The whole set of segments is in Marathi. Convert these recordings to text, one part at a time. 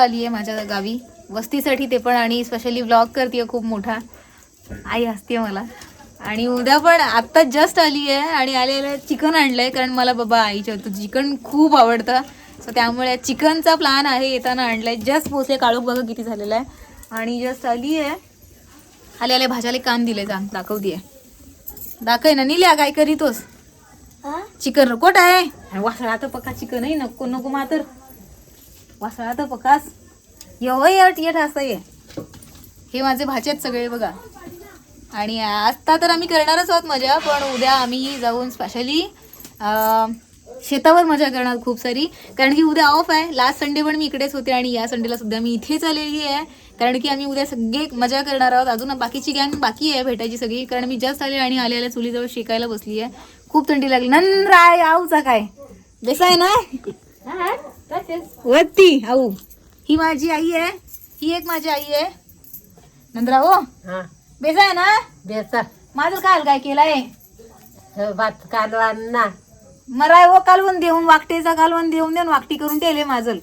आली आहे माझ्या गावी वस्तीसाठी, ते पण आणि स्पेशली व्लॉग करते खूप मोठा. आई हसते मला. आणि उद्या पण आत्ता जस्ट आली आहे आणि आलेलं चिकन आणलंय, कारण मला बाबा आईच्या चिकन खूप आवडतं. सो त्यामुळे चिकनचा प्लॅन आहे, येताना आणलाय. जस्ट पोचले, काळोख बघा किती झालेला आहे. आणि जस्ट आली आहे. आले भाज्याला काम दिले, जा दाखवतीये. दाखव ना निल्या, काय करीतोस? चिकन कोट आहे वासळा तर पका चिकन आहे. नको नको मातर वासळा तर पकास येट असं ये. हे माझे भाचेत सगळे बघा. आणि आता तर आम्ही करणारच आहोत मजा, पण उद्या आम्ही जाऊन स्पेशली शेतावर मजा करणार खूप सारी, कारण की उद्या ऑफ आहे. लास्ट संडे पण मी इकडेच होते आणि या संडेला सुद्धा मी इथेच आलेली आहे, कारण की आम्ही उद्या सगळे मजा करणार आहोत. अजून बाकीची गँग बाकी आहे भेटायची सगळी, कारण मी जस्ट आले आणि आल्या चुलीजवळ शेकायला बसली आहे. खूप थंडी लागली. नंद्राय आऊचा काय बेसा आहे ना वरती आऊ. ही माझी आई आहे, ही एक माझी आई आहे. नंद्रा हो बेसा आहे ना बेसा. माझं काय केलंय भात कालवण ना मराय हो, कालवण देऊन वाकटेचा कालवण देऊन वाकटी करून ठेवले माझं.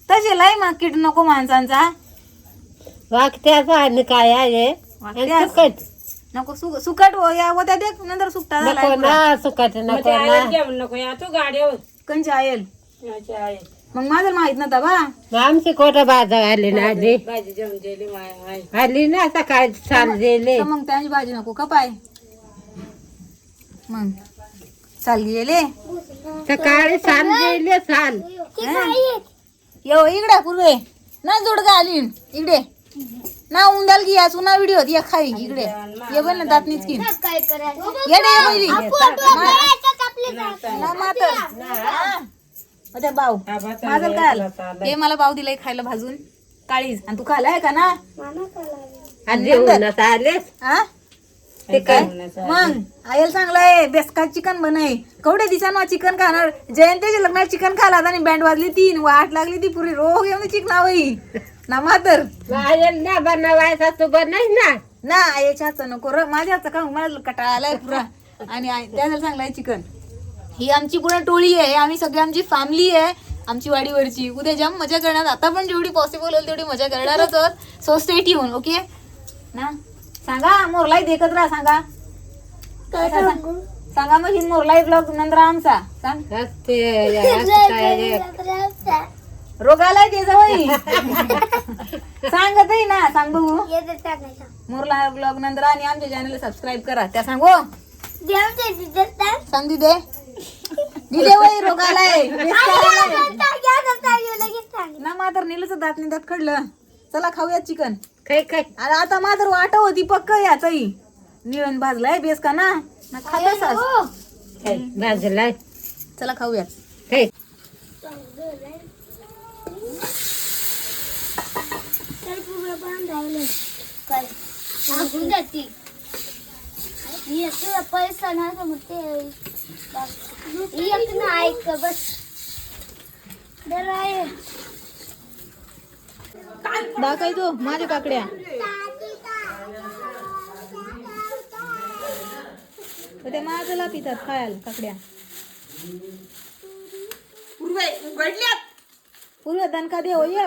तसे लाई माकीट नको माणसांचा वाकट्याचा आणि काय आहे सुकट नको. सुकट हो या होत्या दे नंतर सुकटा सुकट नको या तू गाड्यावर कंची आयल. मग माझं माहित नव्हता बा. आमची कोटा भाजा आली ना आली आली ना आता काय चाल गेले. मग त्यांची भाजी नको का पाय मग चाल गेले सकाळी चाल गेले चाल येऊ इकडे पूर्वे ना जोडगा आली इकडे ना उंडाल की याच उन्हा व्हिडिओ या खाई इकडे ये बन ना दातनीच की ये ना भाऊ माझं काय आलं हे मला भाऊ दिलाय खायला भाजून काळीज, आणि तू खालाय का ना ते काय मग आयल चांगलाय बेसका चिकन बनय कवडे दिसांना चिकन खाणार. जयंतीच्या लग्नात चिकन खाला आणि बँड वाजली 3 वाट लागली ती पुरी रोग येऊन चिकन हवी ना मातर ना बनवायचा तू बनाय ना आईच्या हातचं नको र माझ्या हातचं का मला कटाळा आलाय पुरा. आणि त्याला चांगलाय चिकन. ही आमची पूर्ण टोळी आहे, आम्ही सगळी आमची फॅमिली आहे आमची वाडीवरची. उद्या जाम मजा करणार, आता पण जेवढी पॉसिबल होईल तेवढी मजा करणारच आहोत. सो स्टे ट्यून ओके ना. सांगा मोरलाई देखत राहा. सांगा मग ही मोरलाई ब्लॉग नंतर आमचा सांग रोग आलाय ते जवळ सांगत ना सांग बघू. मोरला ब्लॉग नंतर आणि आमच्या चॅनलला सबस्क्राईब करा. त्या सांगू सांग दिदे दिदे वय रोग आलाय ना मात्र नीलच दात नाही दात खडलं. चला खाऊया चिकन. काय आता मात्र वाट होती पक्क याचाही निळण भाजलाय बेस का ना खात भाजलाय. चला खाऊया. पैसा ना ऐक बस दाखय तू माझ्या काकड्या ते माझला पितात खायला काकड्या. पूर्व दणका दे हो ये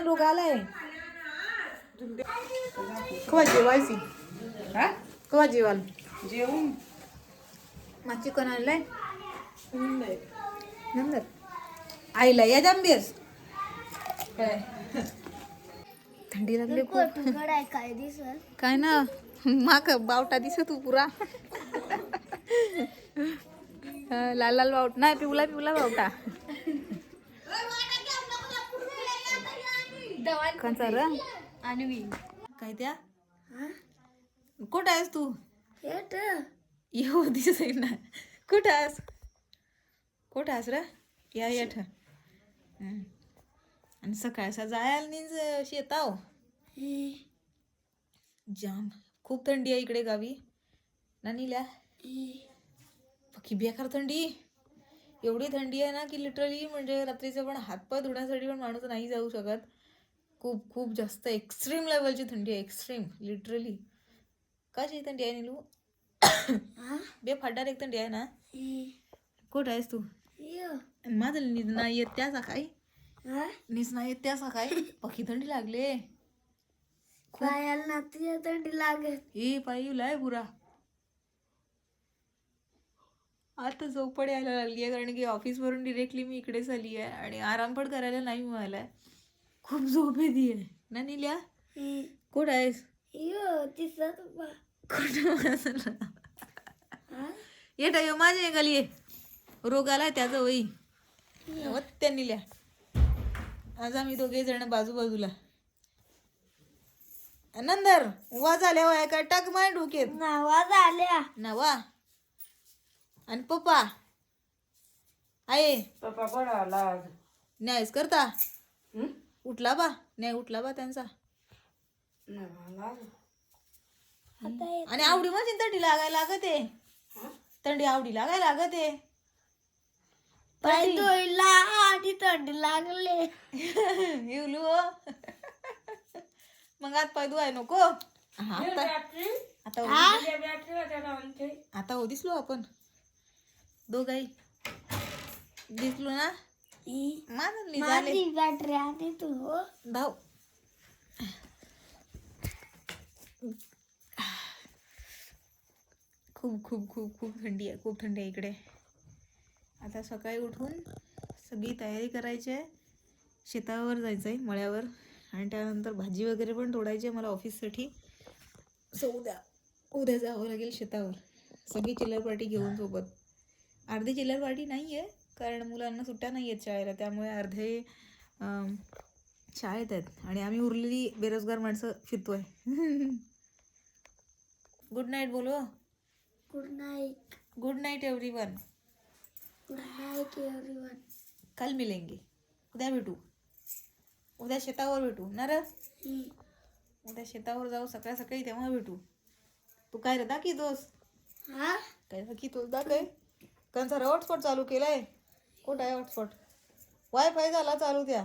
रोग आलाय. कवा जेवायची कवा जेवाल जेवून मग चिकन आणलंय नंतर आईला या जांबीस थंडी लागली खूप. काय ना माक बावटा दिसत तू पुरा लाल लाल बावटा नाही पिवला पिवला बावटा कंचा र आणि काय त्या कुठं आहेस तू येऊ दिसत ना कुठं आहेस र या येठ. आणि सकाळचा जायला नीज शेताव जाम खूप थंडी आहे इकडे गावी ना नील्या बाकी बेकार थंडी. एवढी थंडी आहे ना की लिटरली म्हणजे रात्रीचं पण हातपाय धुण्यासाठी पण माणूस नाही जाऊ शकत. खूप खूप जास्त एक्स्ट्रीम लेवलची थंडी आहे. एक्स्ट्रीम लिटरली कशी थंडी आहे नीलू बे फाटार एक थंडी आहे ना. कुठं आहेस तू माझं ना येत त्याचा काय हा? नीस नाही येत त्या सकाळी पकी थंडी लागले पायाला नाती थंडी लागत. ए पायी लाय पुरा आता झोपड यायला लागली आहे कारण की ऑफिसवरून डिरेक्टली मी इकडेच आली आहे आणि आराम पण करायला नाही मिळालाय. खूप झोप येते आहे ना नील्या. कुठं आहेस? तिसत कुठं येत आहे माझ्या गाली ये रोग आलाय त्याचा वही त्या नील्या. आज आम्ही दोघे जण बाजूबाजूला नंदर वाज आल्या वया काय टाक माय डोक्यात नावा झाल्या. नवा आणि पप्पा आहे पप्पा कोण आला आज? न्यायच करता उठला बा नाही उठला बा त्यांचा. आणि आवडी माझी थंडी लागायला लागत आहे. थंडी आवडी लागायला लागत आहे. पाय धुयला आणि थंडी लागले. येवलू मग हात पाय धुवाय नको. आता आता हो दिसलो आपण दोघाही दिसलो ना. मानली झाले माझी बॅटरी आणि तू धाव. खूप खूप खूप खूप थंडी आहे. खूप थंडी आहे इकडे. आता सकाळी उठून सगळी तयारी करायची आहे. शेतावर जायचं आहे मळ्यावर आणि त्यानंतर भाजी वगैरे पण तोडायची आहे मला ऑफिससाठी. सो उद्या जावं लागेल शेतावर. सगळी चिल्लर पार्टी घेऊन सोबत. अर्धी चिल्लर पार्टी नाही आहे कारण मुलांना सुट्ट्या नाही आहेत शाळेला त्यामुळे अर्धे शाळेत आहेत आणि आम्ही उरलेली बेरोजगार माणसं फिरतोय. गुड नाईट बोलो. Good night. Good night everyone. Good night everyone. कल मिलेंगे. उद्या भेटू. उद्या शेतावर भेटू ना रे. उद्या शेतावर जाऊ सकाळ सकाळी तेव्हा भेटू. तू काय रे दाखी दोस हा काय दाखी तोच दाखय त्यांचा हॉटस्पॉट चालू केलाय. कुठं आहे हॉटस्पॉट? वायफाय झाला चालू त्या.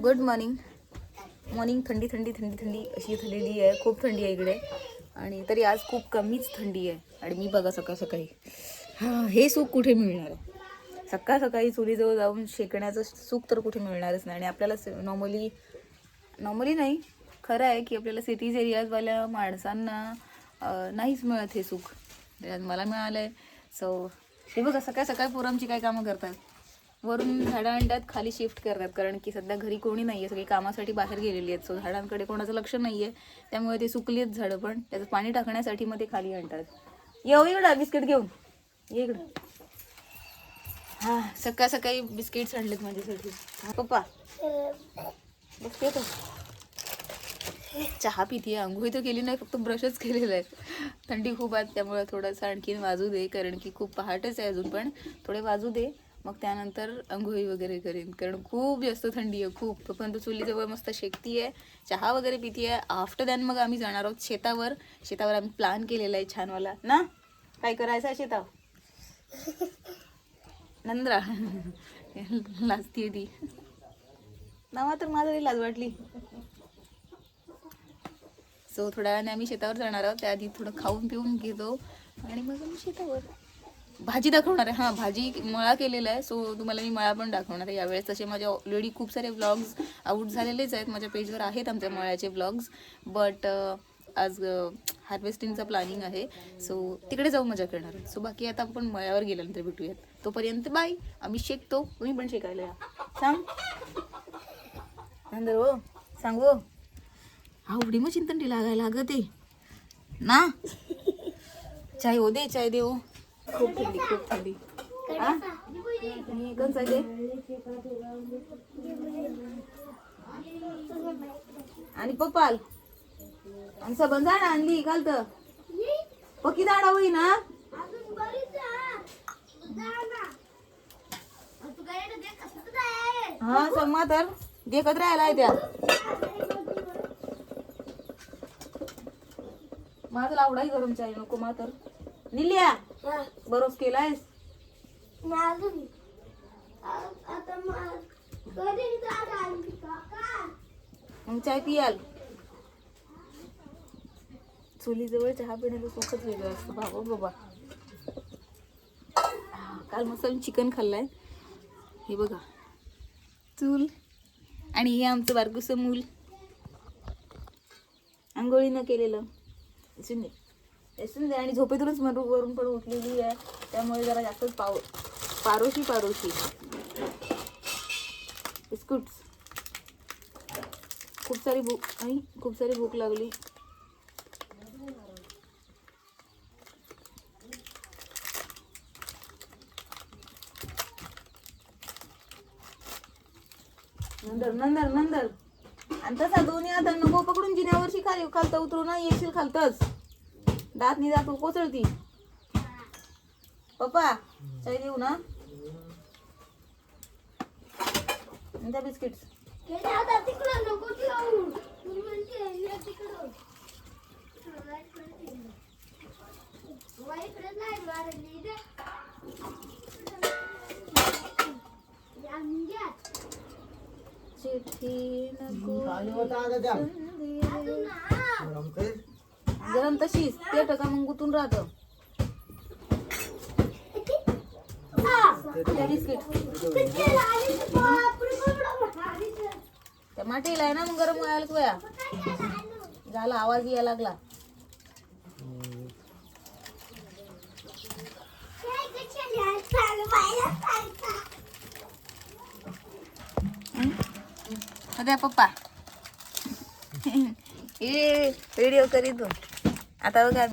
Good morning. मॉर्निंग. थंडी थंडी थंडी थंडी अशी झालेली आहे. खूप थंडी आहे इकडे आणि तरी आज खूप कमीच थंडी आहे. आणि मी बघा सकाळ सकाळी हे सुख कुठे मिळणार आहे. सकाळ सकाळी चुलीजवळ जाऊन शेकण्याचं सुख तर कुठे मिळणारच नाही. आणि आपल्याला नॉर्मली नाही खरं आहे की आपल्याला सिटीज एरियाजवाल्या माणसांना नाहीच मिळत हे सुख. मला मिळालं आहे. सो हे बघा सकाळ सकाळी पोरांची काय कामं करतात. वरून झाडं आणतात खाली शिफ्ट करतात कारण की सध्या घरी कोणी नाही आहे. सगळी कामासाठी बाहेर गेलेली आहेत. सो झाडांकडे कोणाचं लक्ष नाही आहे त्यामुळे ते सुकली आहेत झाडं पण त्याचं पाणी टाकण्यासाठी मग ते खाली आणतात. येऊ इकडं बिस्किट घेऊन ये इकडं. हां सकाळ सकाळी बिस्किट्स आणलेत माझ्यासाठी. पप्पा बघ ते चहा पिते. आंघोळी तर केली नाही फक्त ब्रशच केलेलं आहे. थंडी खूप आहे त्यामुळे थोडंसं आणखीन वाजू दे कारण की खूप पहाटच आहे अजून पण थोडे वाजू दे मग त्यानंतर आंघोळी वगैरे करेन कारण खूप जास्त थंडी आहे खूप. तोपर्यंत चुलीजवळ मस्त शेकती आहे चहा वगैरे पिती आहे. आफ्टर दॅन मग आम्ही जाणार आहोत शेतावर. शेतावर आम्ही प्लॅन केलेला आहे छानवाला ना. काय करायचं आहे शेतावर नंद्रा लाजतीये ती नावा तर माझं लाज वाटली. सो थोड्या वेळाने आम्ही शेतावर जाणार आहोत. त्याआधी थोडं खाऊन पिऊन घेतो आणि मग आम्ही शेतावर. भाजी दाखवणार आहे. हां भाजी मळा केलेला आहे सो तुम्हाला मी मळा पण दाखवणार आहे यावेळेस. तसे माझे ऑलरेडी खूप सारे व्लॉग्स आउट झालेलेच आहेत. माझ्या पेजवर आहेत आमच्या मळ्याचे व्लॉग्स. बट आज हार्वेस्टिंगचं प्लॅनिंग आहे सो तिकडे जाऊ मजा करणार आहे. सो बाकी आता आपण मळ्यावर गेल्यानंतर भेटूयात. तोपर्यंत बाय. आम्ही शेकतो तुम्ही पण शेकायला या. सांग नंतर हो सांग हो. आवडी मग चिंतन लागायला लागत आहे ना. चाय हो दे चाय दे हो. खूप थंडी खूप थंडी. कसं आहे आणि पप्पाल आणि सबन झाड आणली काल तर पक्की झाडा होई ना. हा सांग मा तर देखत राहायला त्या माझं लावडाही गरम चाय नको मा तर निल्या. हा. बरोबर केलायस? नाही अजून. आता मग कधी जाणार आणखी काका? मग चाय पियाल. चुलीजवळ चहा पिण्याचं सुखच वेगळं असतं बाबा. काल मस्त चिकन खाल्लंय. हे बघा चूल, आणि हे आमचं बारकुसं मूल आंघोळी न केलेलं. असून दे. आणि झोपेतूनच वरून पण उठलेली आहे, त्यामुळे जरा जास्तच पारोशी बिस्कुट्स. खूप सारी भूक लागली. नंदर आणि तसा दोन्ही आता नको पकडून जिन्यावरची खालतं उतरू ना, येशील खालतच. दात नि दात कोसळती. पप्पा चाय देऊ ना? त्या बिस्किट्स. तिकडं नको ठेवू. तिकडं चिठ्ठी नको गरम तशीच ते टका मग गुतून राहतं. बिस्किट त्या माटीला आहे ना, मग गरम व्हायला वया झाला. आवाज यायला लागला. द्या पप्पा. हे व्हिडिओ करीत आता बघा.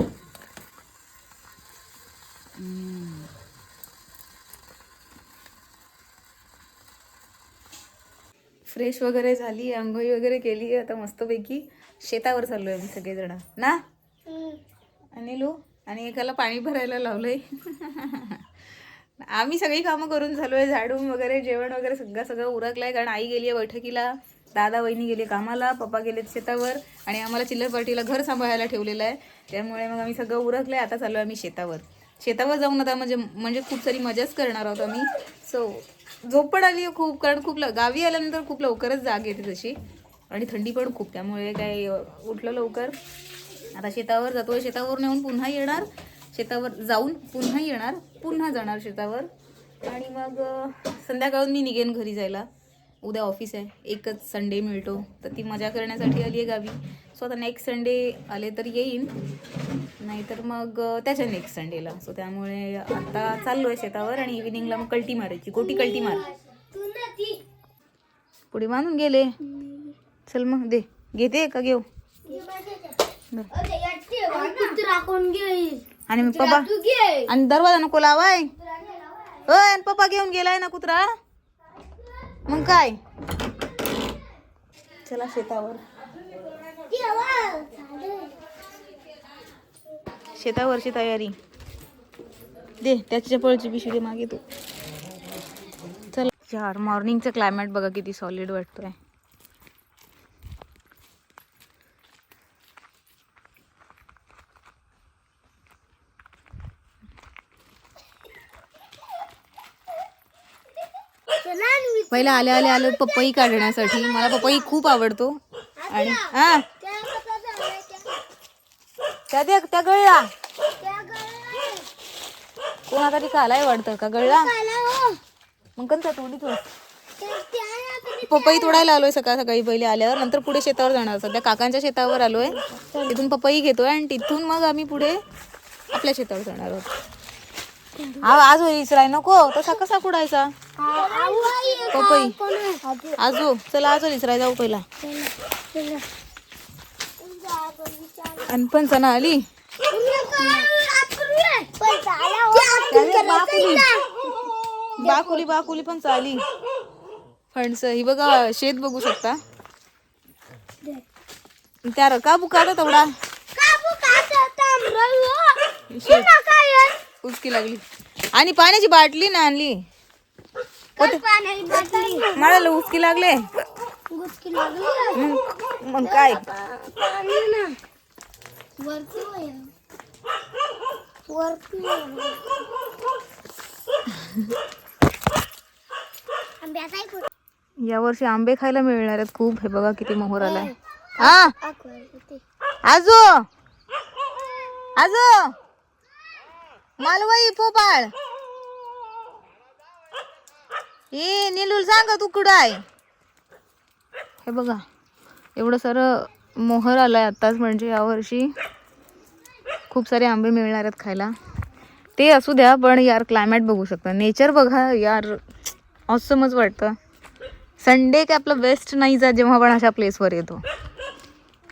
फ्रेश वगैरे झाली, आंघोळी वगैरे केली. आता मस्तपैकी शेतावर चाललोय आम्ही सगळेजण ना. अनिलू आणि एकाला पाणी भरायला लावलंय. आम्ही सगळी कामं करून झालोय. झाडून वगैरे जेवण वगैरे सगळं उरकलंय, कारण आई गेली आहे बैठकीला, दादा वहिनी गेले कामाला, पप्पा गेलेत शेतावर, आणि आम्हाला चिल्लर पार्टीला घर सांभाळायला ठेवलेलं आहे. त्यामुळे मग आम्ही सगळं उरकलंय. आता चाललो आम्ही शेतावर जाऊन आता म्हणजे खूप सारी मजाच करणार आहोत आम्ही. सो झोप पण आली खूप, कारण खूप गावी आल्यानंतर खूप लवकरच जाग येते तशी, आणि थंडी पण खूप, त्यामुळे काय उठलं लवकर. आता शेतावर जातोय. शेतावर नेऊन पुन्हा येणार, शेतावर जाऊन पुन्हा येणार, पुन्हा जाणार शेतावर, आणि मग संध्याकाळून मी निघेन घरी जायला. उद्या ऑफिस आहे, एकच संडे मिळतो, तर ती मजा करण्यासाठी आली आहे गावी. सो आता नेक्स्ट संडे आले तर येईन, नाहीतर मग त्याच्या नेक्स्ट संडेला. सो त्यामुळे आता चाललो आहे शेतावर, आणि इव्हिनिंगला मग कल्टी मारायची. गोटी कल्टी मार. पुढे बांधून गेले. चल मग दे. घेते का घेऊ? आणि मग पप्पा आणि दरवाजा नको लावाय. पप्पा घेऊन गेलाय ना कुत्रा. मग काय, चला शेतावर. शेतावरची तयारी. दे त्याच्या चपळची पिशवी दे मागे तू. चल यार, मॉर्निंगचं क्लायमेट बघा किती सॉलिड वाटतोय. पहिला आले पपई काढण्यासाठी. मला पपई खूप आवडतो. आणि हा त्या गळला कोणा तरी खालाय वाटतं का गळला. मग कंचा तोडी तू. पपई तोडायला आलोय सकाळी पहिले आल्यावर. नंतर पुढे शेतावर जाणार. सध्या काकांच्या शेतावर आलोय, तिथून पपई घेतोय, आणि तिथून मग आम्ही पुढे आपल्या शेतावर जाणार आहोत. आज इसराय नको तसा कसा कुडायचा पपई. आजो चला आजो इसराय जाऊ पहिला. अनपण सणा आली. बाकुली पण चाली. फणस ही बघा, शेत बघू शकता. त्या काबू काढा तेवढा. उचकी लागली. आणि पाण्याची बाटली ना आणली. मला उचकी लागले. मग काय वरती आंब्याचा आहे कुठे? यावर्षी आंबे खायला मिळणार आहेत खूप. हे बघा किती मोहर आलाय. हा आजो आजो मालवाई पोपाळ ए नीलूल सांग तू कुठं आहे. हे बघा एवढं सारं मोहर आलाय आत्ताच. म्हणजे यावर्षी खूप सारे आंबे मिळणार आहेत खायला. ते असू द्या पण यार क्लायमेट बघू शकता. नेचर बघा यार ऑसमच वाटतं. संडे काय आपलं बेस्ट नाही जा जेव्हा आपण अशा प्लेसवर येतो.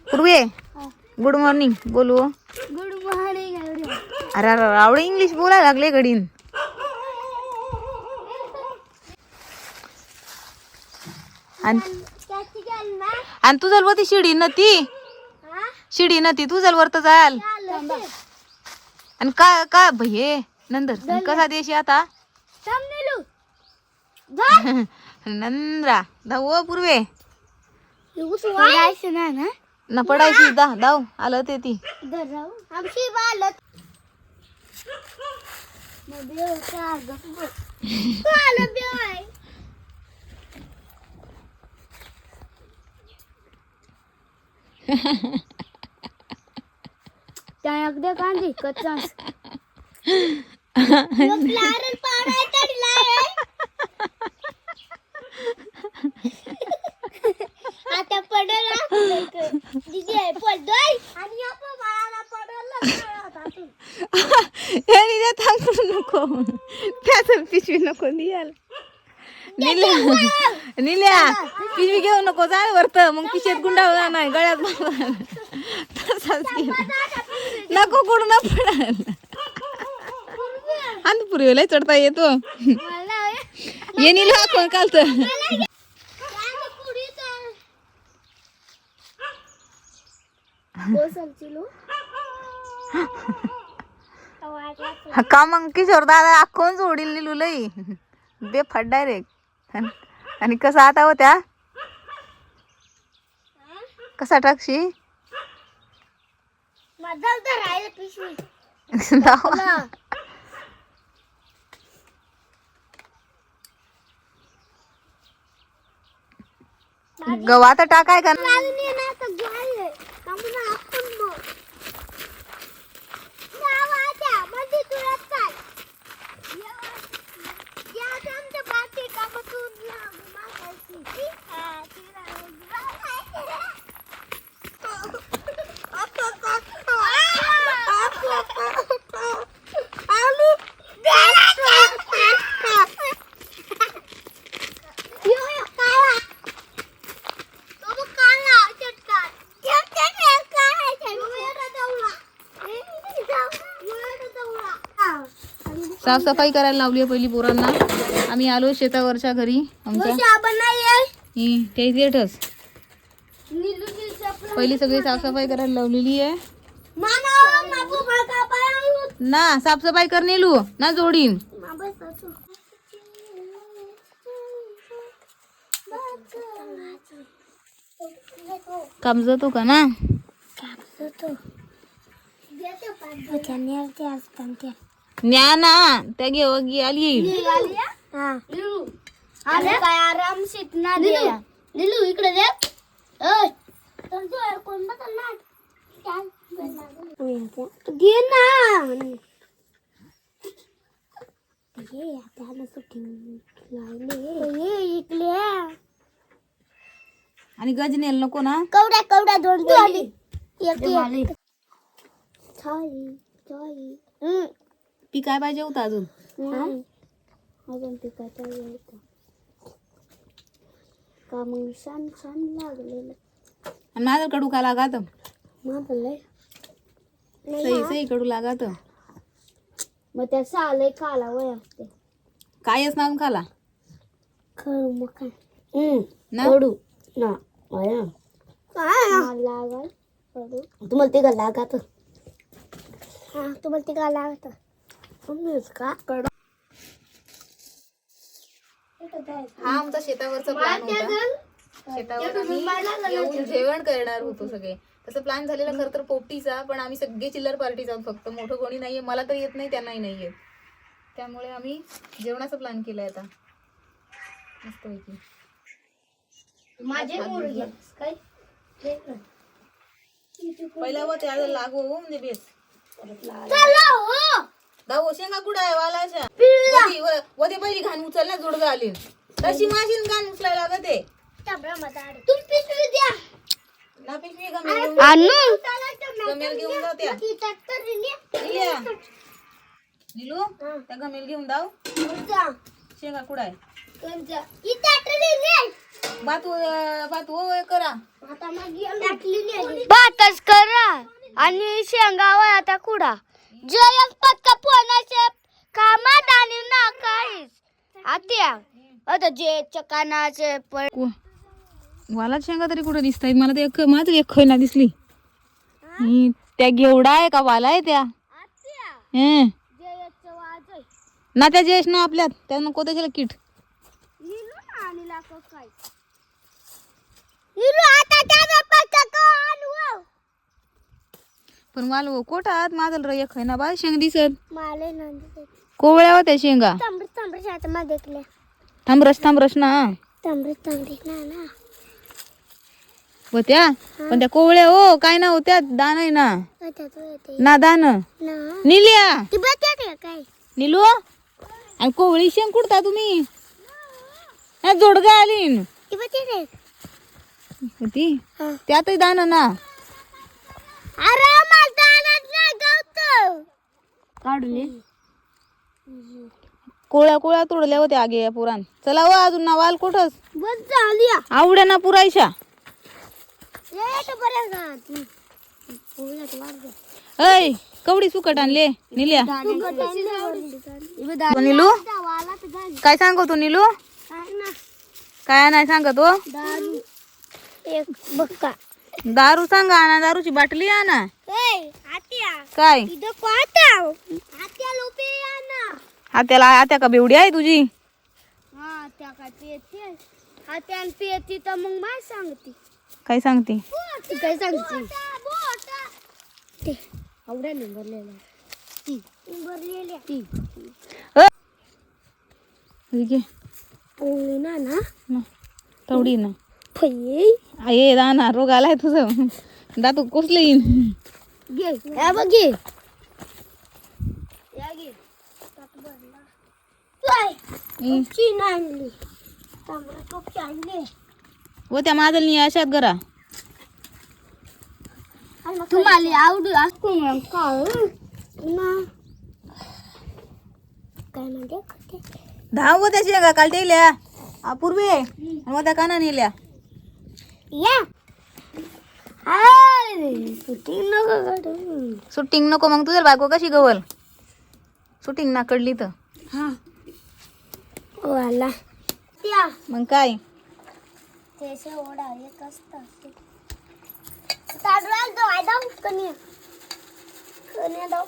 पूर्वी गुड मॉर्निंग बोलू. Good morning. अरे आवडे इंग्लिश बोलायला लागले गडीन. आणि तू चल ती शिडी न ती शिडी न ती तू चल वर तर जाल. आणि का का भये नंतर कसा देशी आता नंद्रा धाव पूर्वे न पडायची धाव आलं ते ती. त्या अगदी कांदी कच्चा आता पडल पडतोय आणि आपण बाळाला पडल. नको त्याच पिशवी नको नियाल. निल्या पिशवी घेऊ नको जा वरत मग पिशवीत गुंडाळला नाही गळ्यात तसाच नको कुठं ना पडाल. आणि पुरीला चढता येतो ये निला कोण कालत. का मग किशोर दादा अख्खून जोडील निलू लई बेफाट डायरेक्ट. आणि कसा आता होत्या कसा टाकशी गवात टाकाय का साफसफाई करायला लावली आहे पहिली पोरांना. आम्ही आलो शेतावरच्या घरी आमच्या. ते ठस पहिली सगळी साफसफाई करायला लावलेली आहे ना. साफसफाई कर नेलू ना जोडीन. काम जातो का ना न्या ना त्या घेऊ आली. काय आराम शिकणार निलू इकडे दे. कोण दे ना आणि गजनेल नको ना. कवड्या दोन पी काय पाहिजे होतं अजून. अजून पिकाचा का मग छान लागलेलं. आणि माझं कडू का लागत माझं सही कडू लागत. मग त्या साले खाला वय असते कायच ना खाला खरं मग काय ना कडू ना लागल तुम्हाला ते का लागत. हा तुम्हाला ते का लागत का कडू. हा आमचा शेतावरचा प्लॅन होता. शेतावर आम्ही येऊन जेवण करणार होतो सगळे. तसं प्लॅन झालेला खरं तर पोपटीचा, पण आम्ही सगळे चिल्लर पार्टीच आहोत, फक्त मोठं कोणी नाहीये, मला तर येत नाही, त्यांनाही नाही येत, त्यामुळे आम्ही जेवणाचा प्लॅन केलाय आता मस्तपैकी. माझे मुलगे काय पहिला व त्या लागू हो म्हणजे बेस चला हो दाऊ शेंगा कुठं आहे वालाच्या पिळला वदे पहिली घाण उचल ना जोडगा आली तशी माशीन घाण उचलायला लागत आहे. तुम पिशवी द्या ना पिशवी आणू गमेल घेऊन जाऊ त्या निल्या. निलू त्या गमेल घेऊन जाऊ. शेंगा कुठं आहे भात हो करा भातच करा आणि शेंगावा आता कुडा जयंत पत्का पोहण्याचे कामात आणि ना काहीच आत्या आता जे चकानाचे वाला शेंगा तरी कुठे दिसत आहेत मला. ते माझं एक खैना दिसली त्या घेवडा आहे का वाला आहे त्या ना त्या जयेश ना आपल्यात त्या नको त्याच्याला किट पण वाल कोटात माझं एक खैना बा शेंग दिसत कोवळ्या होत्या शेंगा थांबरस ना होत्या पण त्या कोवळ्या हो काय ना होत्या दान आहे ना दान निल्या निलू आणि कोवळी शेंग कुठता तुम्ही जोडगा आली होती त्यातही दान ना कोळ्या कोळ्या तोडल्या होत्या आगे या पुराण. चला हो अजून ना वाल कुठंच आवड्या ना पुरायच्या. ऐ कवडी सुकट आणले निल्या निलू काय सांगतो निलू काय नाही सांगत हो दारू सांगा आणा दारूची बाटली आणा काय आत्याला आत्या का बेवडी आहे तुझी तर मग माय सांगते काय सांगते काय सांगते आवड्या निंबरलेल्या पोळी ना तेवढी ना फये ये दाना रोग आलाय तुझं दातू कोसले येईन घे बघ घे व त्या मादलनी अशात घरा तुम्हाला आवडू असतो काय म्हणते धाव त्या शेंगा काल टेल्या अपूर्वे मग त्या काना नेल्या या शूटिंग नको काढू शूटिंग नको मग तुझ्या बायको कशी गवल शूटिंग ना कडली तर हा वाला त्या मग काय त्याचे ओढा एक असतं ताडवाल तो आयदा कन्या कन्या दाव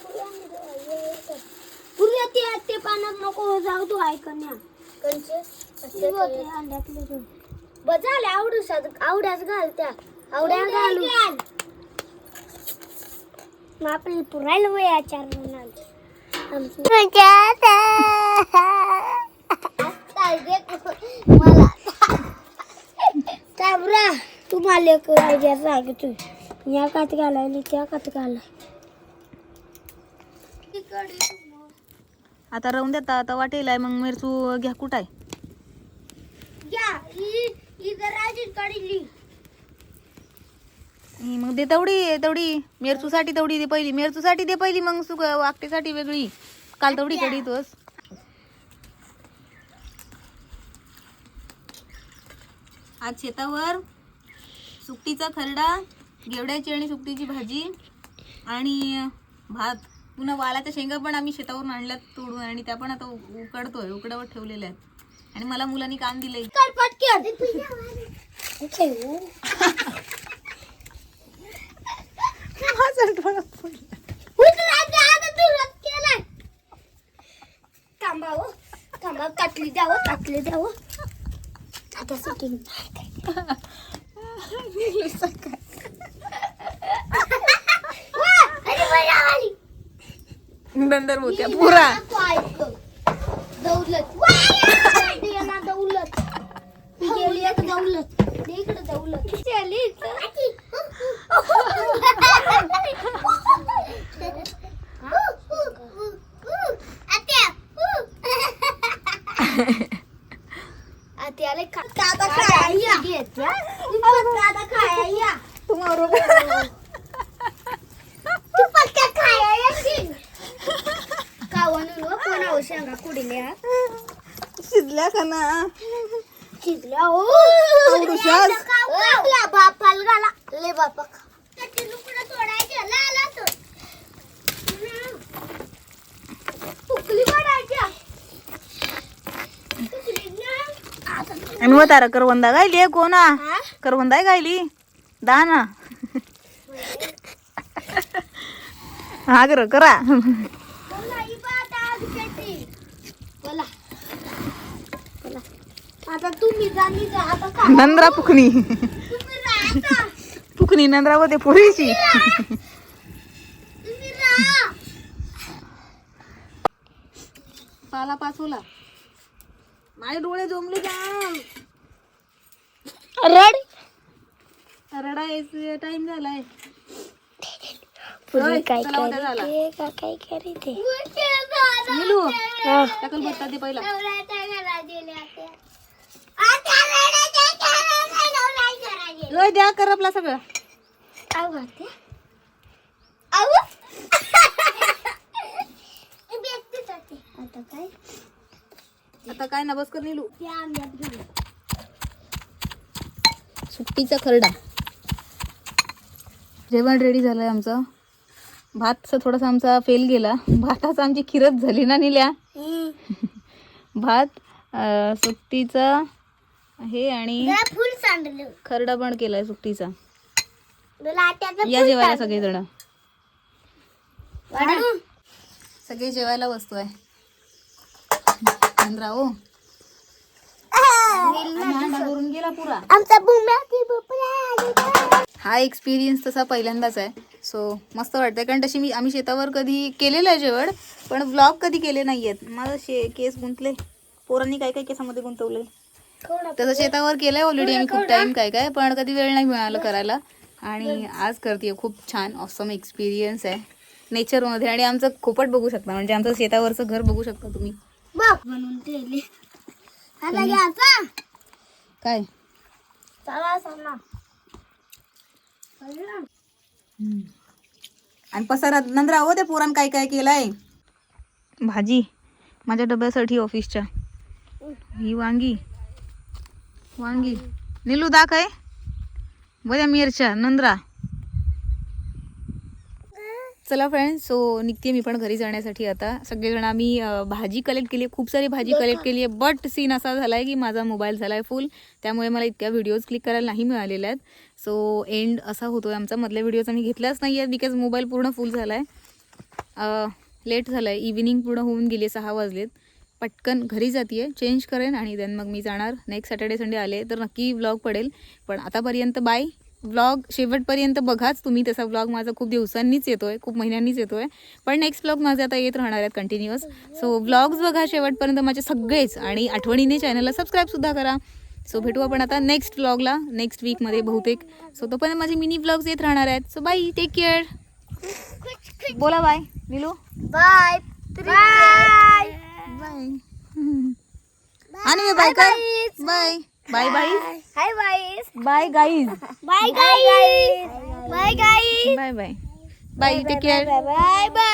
पुऱ्या ते पाण्यात नको जाऊ तू आहे कन्या कंचे अंड्यातले बजाले आवड्याच घाल त्या आवड्या घालू मग आपली पुरायला वया चार म्हणाल मला ताबरा तुम्हाला करायच्या सांगतो या कात घालायला त्या कात घालाय आता राहून देता आता वाटेलाय मग मिरचू घ्या कुठं आहे मग दे तेवढी मिरचूसाठी तेवढी दे पहिली मिरचूसाठी दे पहिली मग सुक वाकटेसाठी वेगळी काल तेवढी कडी तोच आज शेतावर सुकटीचा खरडा घेवड्याची आणि सुकटीची भाजी आणि भात पुन्हा वालाच्या शेंगा पण आम्ही शेतावरून आणल्यात तोडून आणि त्या पण आता उकडावर ठेवलेल्या आहेत आणि मला मुलांनी काम दिलंय थांबा काटली द्यावं आता सुटिंग नंतर मोत्या पुरा दौलत दौलत गेली एक दौलत इकडे दौलत शिजल्या का ना शिजल्या हो एवढूशाच. बापाला घाला ले बापा तोडायचे लाला तो उकली पडायच्या आणि मग तारा करवंदा गायली कोणा करवंदा गायली दाना हा कर करा आता तुम्ही जाणी जा आता का नंद्रा फुकणी तुम्ही राहा फुकणी नंद्रा होते पोरीची तुम्ही राहा पाला पाचवला माझे डोळे जमले जाम रड रडायचं टाइम झालाय पुरी ओय, काय चला उद्या झाला. करते का काय करते नीलू टाकल बत्ता दे पहिला ओय, द्या करपला सगळं आता काय आता काय ना बस कर नीलू सुट्टीचा खरडा जेवण रेडी झालंय आमचं भात थोडासा आमचा फेल गेला भाताचा आमची खीरच झाली ना निल्या भात सुट्टीचा हे आणि फुल सांडलं खरडा पण केलाय सुट्टीचा लाट्याचं या जेवायला सगळेजण वाढू. सगळे जेवायला बसतोय राव करून गेला पुरा आमचा बुम्याची भोपळा हा एक्सपिरियन्स तसा पहिल्यांदाच आहे सो मस्त वाटतंय कारण तशी आम्ही शेतावर कधी केलेलं आहे जेवण पण व्लॉग कधी केले नाही आहेत माझं केस गुंतले पोरांनी काय काय केसामध्ये गुंतवले तसं शेतावर केलंय ऑलरेडी आम्ही खूप टाइम काय काय पण कधी वेळ नाही मिळाला करायला आणि आज करते खूप छान ऑसम एक्सपिरियन्स आहे नेचरमध्ये आणि आमचं खोपट बघू शकता म्हणजे आमचं शेतावरचं घर बघू शकता तुम्ही बघ बनवून ठेवले आता घ्यायचा काय चला चला आणि पसारात नंतर आहो त्या पोरान काय काय केलंय भाजी माझ्या डब्यासाठी ऑफिसच्या ही वांगी वांगी नीलू दाख आहे बऱ्या मिरच्या नंद्रा चला फ्रेंड्स सो निघते मी पण घरी जाण्यासाठी आता सगळेजण आम्ही भाजी कलेक्ट केली खूप सारी भाजी कलेक्ट केली आहे बट सीन असा झाला आहे की माझा मोबाईल झाला आहे फुल त्यामुळे मला इतक्या व्हिडिओज क्लिक करायला नाही मिळालेल्या आहेत सो एंड असा होतो आहे आमचा मधल्या व्हिडिओज आम्ही घेतल्याच नाही आहेत बिकॉज मोबाईल पूर्ण फुल झाला आहे लेट झालं आहे इव्हिनिंग पूर्ण होऊन गेली 6 वाजलेत पटकन घरी जाते चेंज करेन आणि देन मग मी जाणार नेक्स्ट सॅटर्डे संडे आले तर नक्की व्लॉग पडेल पण आतापर्यंत बाय व्लॉग शेवटपर्यंत बघाच तुम्ही तसा व्लॉग माझा खूप दिवसांनीच येतो आहे खूप महिन्यांनीच येतो आहे पण नेक्स्ट व्लॉग माझे आता येत राहणार आहेत कंटिन्युअस सो व्लॉग्स बघा शेवटपर्यंत माझे सगळेच आणि आठवणीने चॅनलला सबस्क्राईबसुद्धा करा सो भेटू आपण आता नेक्स्ट व्लॉगला नेक्स्ट वीकमध्ये बहुतेक सो तोपर्यंत माझे मिनी व्लॉग्स येत राहणार आहेत सो बाय टेक केअर बोला bye Neelu bye bye bye आणि बाय कर bye bye bye hi guys bye guys bye guys bye guys bye bye bye take care bye bye